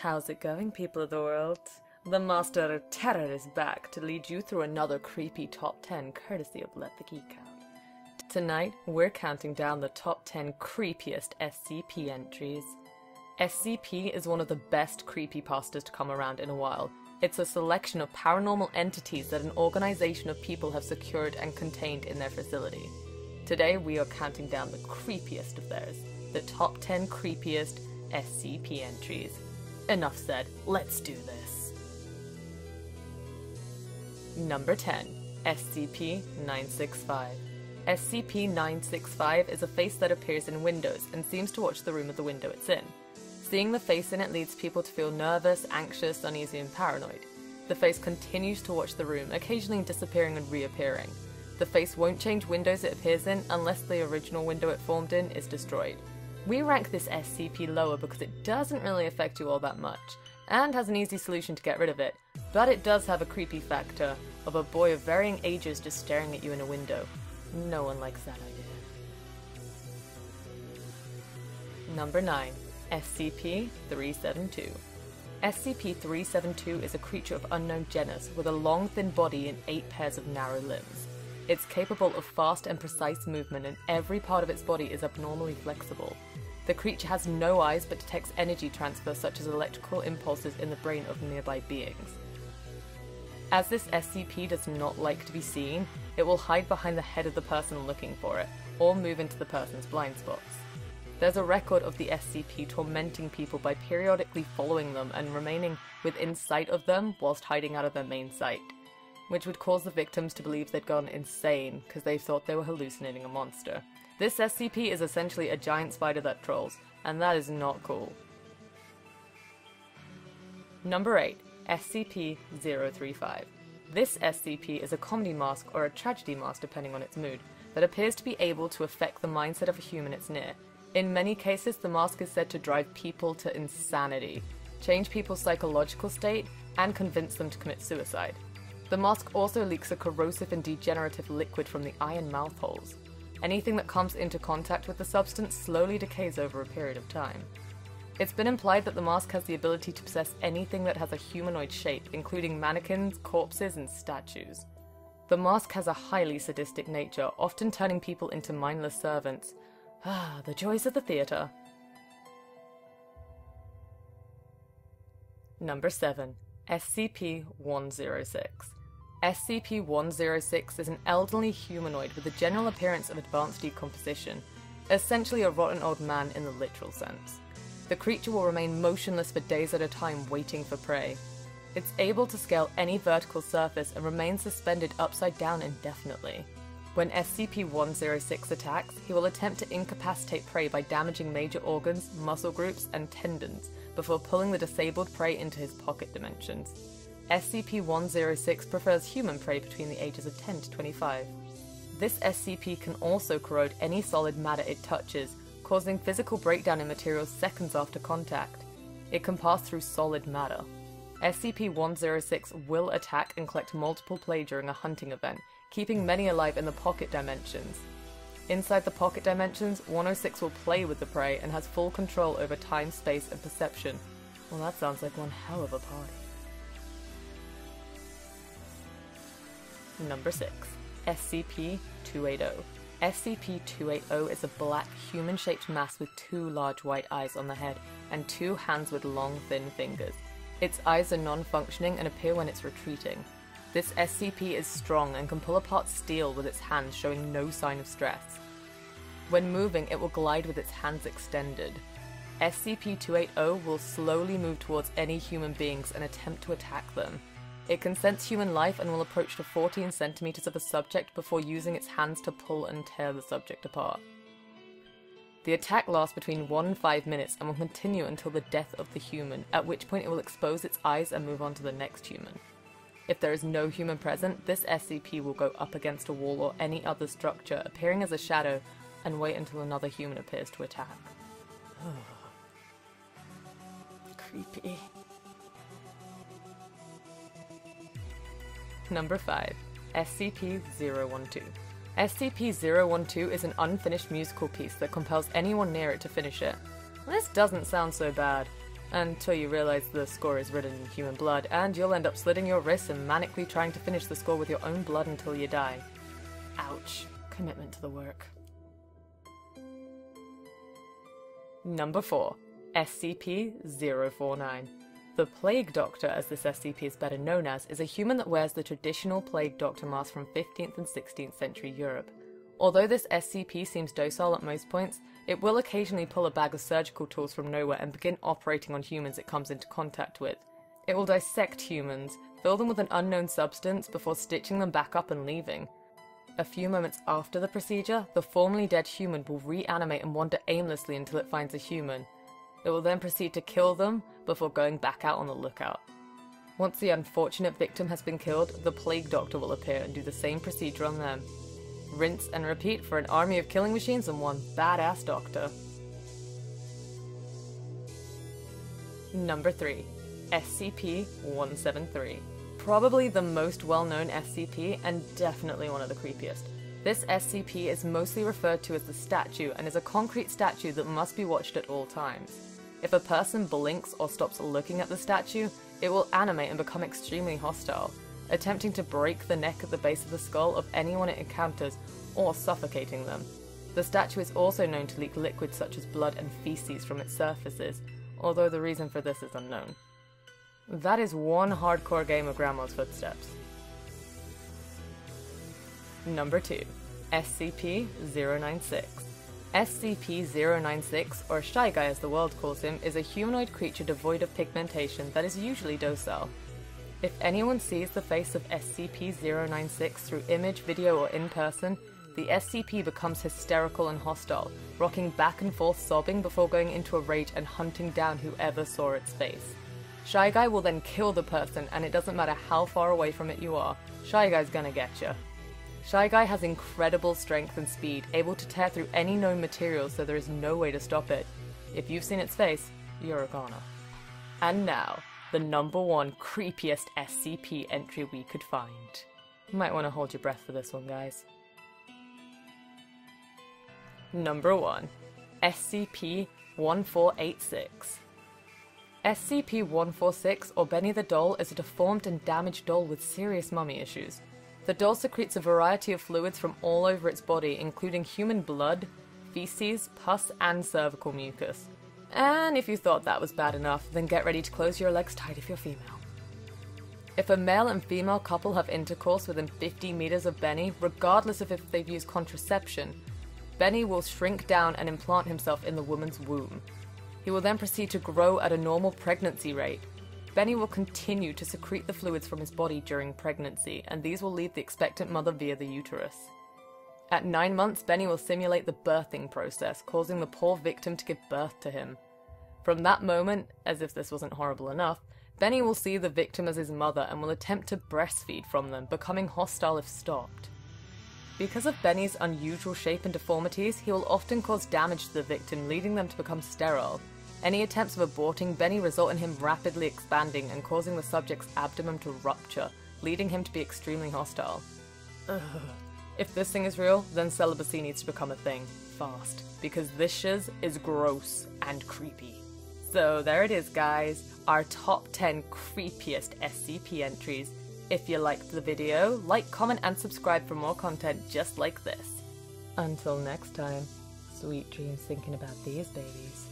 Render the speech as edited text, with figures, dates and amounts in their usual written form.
How's it going, people of the world? The Master of Terror is back to lead you through another creepy top 10 courtesy of Let-The-Geek-Out. Tonight, we're counting down the top 10 creepiest SCP entries. SCP is one of the best creepypastas to come around in a while. It's a selection of paranormal entities that an organization of people have secured and contained in their facility. Today, we are counting down the creepiest of theirs, the top 10 creepiest SCP entries. Enough said, let's do this. Number 10. SCP-965. SCP-965 is a face that appears in windows and seems to watch the room of the window it's in. Seeing the face in it leads people to feel nervous, anxious, uneasy, and paranoid. The face continues to watch the room, occasionally disappearing and reappearing. The face won't change windows it appears in unless the original window it formed in is destroyed. We rank this SCP lower because it doesn't really affect you all that much, and has an easy solution to get rid of it, but it does have a creepy factor of a boy of varying ages just staring at you in a window. No one likes that idea. Number 9. SCP-372. SCP-372 is a creature of unknown genus with a long, thin body and 8 pairs of narrow limbs. It's capable of fast and precise movement, and every part of its body is abnormally flexible. The creature has no eyes but detects energy transfer such as electrical impulses in the brain of nearby beings. As this SCP does not like to be seen, it will hide behind the head of the person looking for it, or move into the person's blind spots. There's a record of the SCP tormenting people by periodically following them and remaining within sight of them whilst hiding out of their main sight, which would cause the victims to believe they'd gone insane because they thought they were hallucinating a monster. This SCP is essentially a giant spider that trolls, and that is not cool. Number 8. SCP-035. This SCP is a comedy mask or a tragedy mask depending on its mood, that appears to be able to affect the mindset of a human it's near. In many cases, the mask is said to drive people to insanity, change people's psychological state, and convince them to commit suicide. The mask also leaks a corrosive and degenerative liquid from the eye and mouth holes. Anything that comes into contact with the substance slowly decays over a period of time. It's been implied that the mask has the ability to possess anything that has a humanoid shape, including mannequins, corpses, and statues. The mask has a highly sadistic nature, often turning people into mindless servants. Ah, the joys of the theatre. Number 7. SCP-106. SCP-106 is an elderly humanoid with a general appearance of advanced decomposition, essentially a rotten old man in the literal sense. The creature will remain motionless for days at a time waiting for prey. It's able to scale any vertical surface and remain suspended upside down indefinitely. When SCP-106 attacks, he will attempt to incapacitate prey by damaging major organs, muscle groups, and tendons before pulling the disabled prey into his pocket dimensions. SCP-106 prefers human prey between the ages of 10 to 25. This SCP can also corrode any solid matter it touches, causing physical breakdown in materials seconds after contact. It can pass through solid matter. SCP-106 will attack and collect multiple prey during a hunting event, keeping many alive in the pocket dimensions. Inside the pocket dimensions, 106 will play with the prey and has full control over time, space, and perception. Well, that sounds like one hell of a party. Number 6. SCP-280. SCP-280 is a black, human-shaped mass with 2 large white eyes on the head and 2 hands with long, thin fingers. Its eyes are non-functioning and appear when it's retreating. This SCP is strong and can pull apart steel with its hands, showing no sign of stress. When moving, it will glide with its hands extended. SCP-280 will slowly move towards any human beings and attempt to attack them. It can sense human life and will approach to 14 centimeters of a subject before using its hands to pull and tear the subject apart. The attack lasts between 1 and 5 minutes and will continue until the death of the human, at which point it will expose its eyes and move on to the next human. If there is no human present, this SCP will go up against a wall or any other structure, appearing as a shadow, and wait until another human appears to attack. Creepy. Number 5. SCP-012. SCP-012 is an unfinished musical piece that compels anyone near it to finish it. This doesn't sound so bad. until you realise the score is written in human blood, and you'll end up slitting your wrists and manically trying to finish the score with your own blood until you die. Ouch. Commitment to the work. Number 4. SCP-049. The Plague Doctor, as this SCP is better known as, is a human that wears the traditional Plague Doctor mask from 15th and 16th century Europe. Although this SCP seems docile at most points, it will occasionally pull a bag of surgical tools from nowhere and begin operating on humans it comes into contact with. It will dissect humans, fill them with an unknown substance before stitching them back up and leaving. A few moments after the procedure, the formerly dead human will reanimate and wander aimlessly until it finds a human. It will then proceed to kill them before going back out on the lookout. Once the unfortunate victim has been killed, the Plague Doctor will appear and do the same procedure on them. Rinse and repeat for an army of killing machines and one badass doctor. Number 3. SCP-173. Probably the most well-known SCP, and definitely one of the creepiest. This SCP is mostly referred to as the statue, and is a concrete statue that must be watched at all times. If a person blinks or stops looking at the statue, it will animate and become extremely hostile, attempting to break the neck at the base of the skull of anyone it encounters, or suffocating them. The statue is also known to leak liquids such as blood and feces from its surfaces, although the reason for this is unknown. That is one hardcore game of Grandma's Footsteps. Number 2. SCP-096. SCP-096, or Shy Guy as the world calls him, is a humanoid creature devoid of pigmentation that is usually docile. If anyone sees the face of SCP-096 through image, video, or in person, the SCP becomes hysterical and hostile, rocking back and forth sobbing before going into a rage and hunting down whoever saw its face. Shy Guy will then kill the person, and it doesn't matter how far away from it you are, Shy Guy's gonna get you. Shy Guy has incredible strength and speed, able to tear through any known material so there is no way to stop it. If you've seen its face, you're a goner. And now, the number 1 creepiest SCP entry we could find. You might want to hold your breath for this one, guys. Number 1. SCP-1486. SCP-146, or Benny the Doll, is a deformed and damaged doll with serious mummy issues. The doll secretes a variety of fluids from all over its body, including human blood, feces, pus, and cervical mucus. And if you thought that was bad enough, then get ready to close your legs tight if you're female. If a male and female couple have intercourse within 50 meters of Benny, regardless of if they've used contraception, Benny will shrink down and implant himself in the woman's womb. He will then proceed to grow at a normal pregnancy rate. Benny will continue to secrete the fluids from his body during pregnancy, and these will leave the expectant mother via the uterus. At 9 months, Benny will simulate the birthing process, causing the poor victim to give birth to him. From that moment, as if this wasn't horrible enough, Benny will see the victim as his mother and will attempt to breastfeed from them, becoming hostile if stopped. Because of Benny's unusual shape and deformities, he will often cause damage to the victim, leading them to become sterile. Any attempts of aborting Benny result in him rapidly expanding and causing the subject's abdomen to rupture, leading him to be extremely hostile. Ugh. If this thing is real, then celibacy needs to become a thing, fast, because this shiz is gross and creepy. So there it is, guys, our top 10 creepiest SCP entries. If you liked the video, like, comment, and subscribe for more content just like this. Until next time, sweet dreams thinking about these babies.